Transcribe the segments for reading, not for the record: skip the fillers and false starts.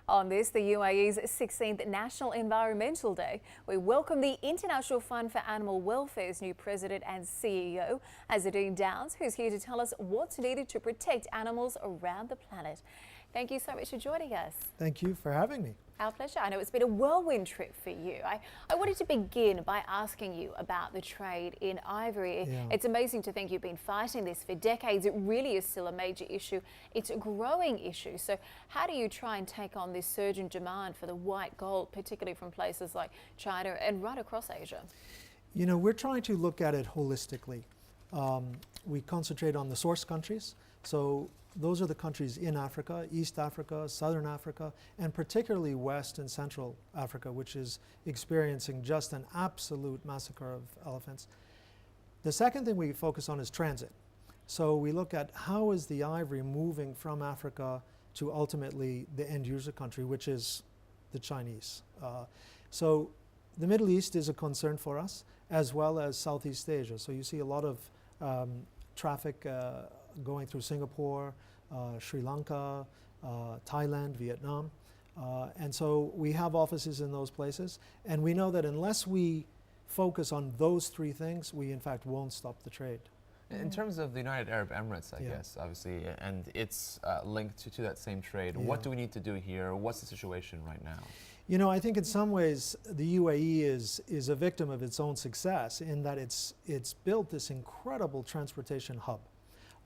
On this, the UAE's 16th National Environmental Day, we welcome the International Fund for Animal Welfare's new president and CEO, Azzedine, who's here to tell us what's needed to protect animals around the planet. Thank you so much for joining us. Thank you for having me. Our pleasure. I know it's been a whirlwind trip for you. I wanted to begin by asking you about the trade in ivory. Yeah. It's amazing to think you've been fighting this for decades. It really is still a major issue. It's a growing issue. So how do you try and take on this surge in demand for the white gold, particularly from places like China and right across Asia? You know, we're trying to look at it holistically. We concentrate on the source countries. So those are the countries in Africa, East Africa, Southern Africa, and particularly West and Central Africa, which is experiencing just an absolute massacre of elephants. The second thing we focus on is transit. So we look at how is the ivory moving from Africa to ultimately the end user country, which is the Chinese. So the Middle East is a concern for us, as well as Southeast Asia. So you see a lot of traffic going through Singapore, Sri Lanka, Thailand, Vietnam. And so we have offices in those places. And we know that unless we focus on those three things, we in fact won't stop the trade. In terms of the United Arab Emirates, I guess, obviously, and it's linked to that same trade, what do we need to do here? What's the situation right now? You know, I think in some ways the UAE is a victim of its own success in that it's built this incredible transportation hub.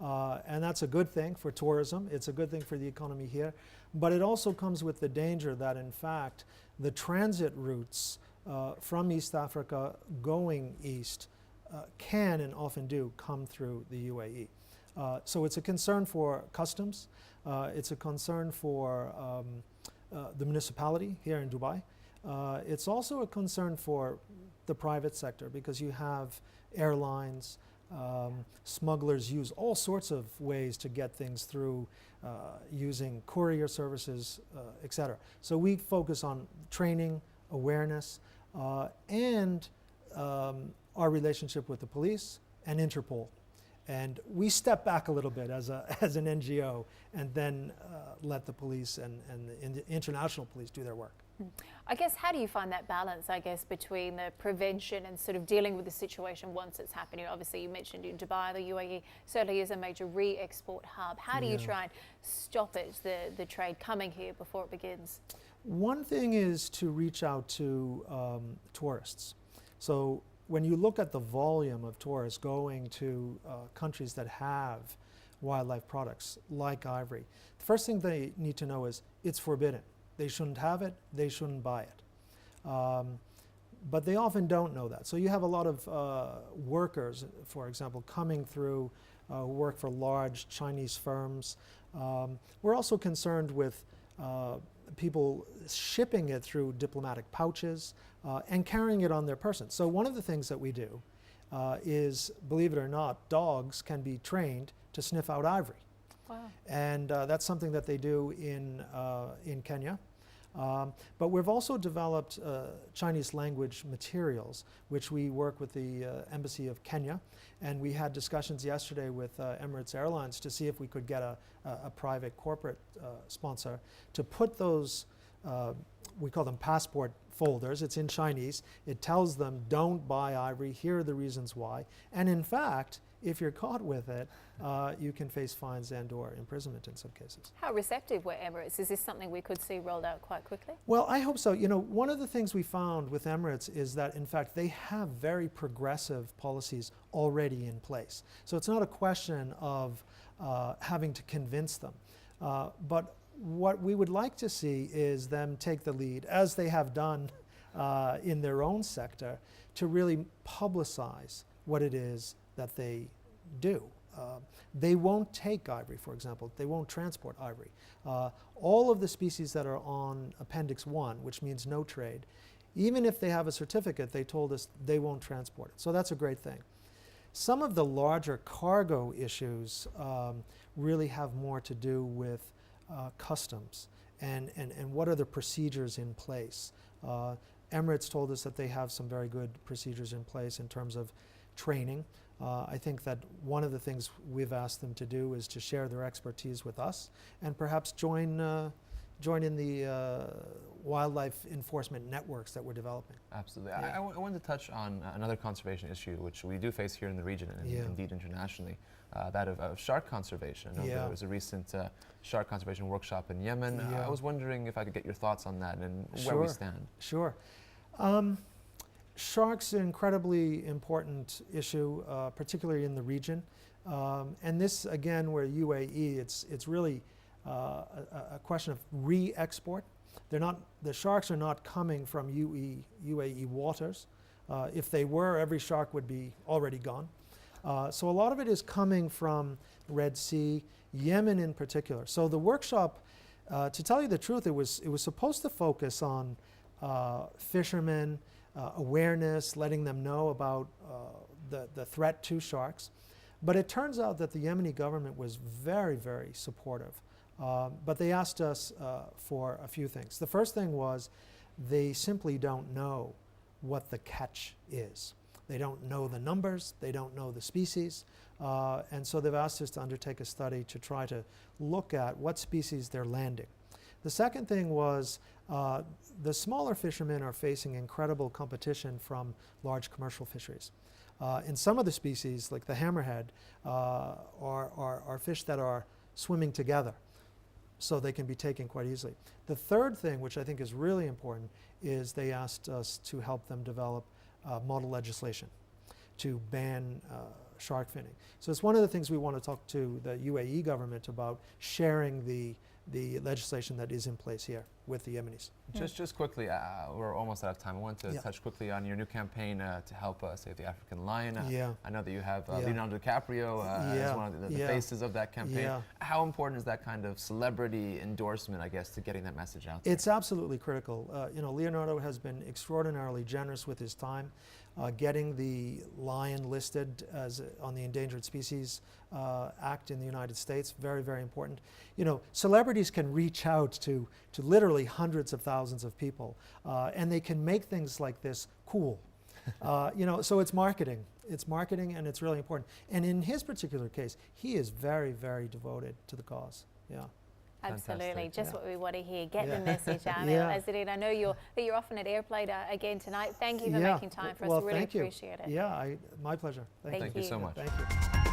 And that's a good thing for tourism. It's a good thing for the economy here. But it also comes with the danger that, in fact, the transit routes from East Africa going east can and often do come through the UAE. So it's a concern for customs. It's a concern for the municipality here in Dubai. It's also a concern for the private sector because you have airlines, smugglers use all sorts of ways to get things through using courier services, etc. So we focus on training, awareness, and our relationship with the police and Interpol. And we step back a little bit as an NGO and then let the police and the international police do their work. I guess, how do you find that balance, I guess, between the prevention and sort of dealing with the situation once it's happening? Obviously, you mentioned in Dubai, the UAE certainly is a major re-export hub. How do you try and stop it, the trade coming here before it begins? One thing is to reach out to tourists. So when you look at the volume of tourists going to countries that have wildlife products like ivory, the first thing they need to know is it's forbidden. They shouldn't have it, they shouldn't buy it. But they often don't know that. So you have a lot of workers, for example, coming through who work for large Chinese firms. We're also concerned with people shipping it through diplomatic pouches and carrying it on their person. So one of the things that we do is, believe it or not, dogs can be trained to sniff out ivory. Wow. And that's something that they do in Kenya. But we've also developed Chinese language materials, which we work with the Embassy of Kenya. And we had discussions yesterday with Emirates Airlines to see if we could get a private corporate sponsor to put those, we call them passport folders. It's in Chinese. It tells them, don't buy ivory. Here are the reasons why. And in fact, if you're caught with it, you can face fines and/or imprisonment in some cases. how receptive were Emirates? Is this something we could see rolled out quite quickly? Well, I hope so. You know, one of the things we found with Emirates is that, in fact, they have very progressive policies already in place. So it's not a question of having to convince them. But what we would like to see is them take the lead, as they have done in their own sector, to really publicize what it is that they do. They won't take ivory, for example. They won't transport ivory. All of the species that are on Appendix 1, which means no trade, even if they have a certificate, they told us they won't transport it. So that's a great thing. Some of the larger cargo issues really have more to do with customs and what are the procedures in place. Emirates told us that they have some very good procedures in place in terms of training. I think that one of the things we've asked them to do is to share their expertise with us and perhaps join join in the wildlife enforcement networks that we're developing. Absolutely. Yeah. I wanted to touch on another conservation issue, which we do face here in the region and indeed internationally, that of shark conservation. I know there was a recent shark conservation workshop in Yemen. I was wondering if I could get your thoughts on that and where we stand. Sure. Sharks are an incredibly important issue, particularly in the region. And this, again, where UAE, it's really a question of re-export. The sharks are not coming from UAE waters. If they were, every shark would be already gone. So a lot of it is coming from Red Sea, Yemen in particular. So the workshop, to tell you the truth, it was supposed to focus on fishermen, awareness, letting them know about the threat to sharks. But it turns out that the Yemeni government was very, very supportive. But they asked us for a few things. The first thing was they simply don't know what the catch is. They don't know the numbers, they don't know the species, and so they've asked us to undertake a study to try to look at what species they're landing. The second thing was the smaller fishermen are facing incredible competition from large commercial fisheries. In some of the species, like the hammerhead, are fish that are swimming together, so they can be taken quite easily. The third thing, which I think is really important, is they asked us to help them develop model legislation to ban shark finning. So it's one of the things we want to talk to the UAE government about, sharing the legislation that is in place here with the Yemenis. Just quickly, we're almost out of time. I want to touch quickly on your new campaign to help save the African lion. I know that you have Leonardo DiCaprio as one of the faces of that campaign. How important is that kind of celebrity endorsement, I guess, to getting that message out there? It's absolutely critical. Leonardo has been extraordinarily generous with his time. Getting the lion listed as on the Endangered Species Act in the United States, very, very important. Celebrities can reach out to literally hundreds of thousands of people, and they can make things like this cool. So it's marketing. It's marketing, and it's really important. And in his particular case, he is very, very devoted to the cause. Yeah. Absolutely, Fantastic. just what we want to hear. Get the message out. Azzedine, I know you're often at Airplay again tonight. Thank you for making time for us. Well, really thank you. appreciate it. Yeah, my pleasure. Thank you so much. Thank you.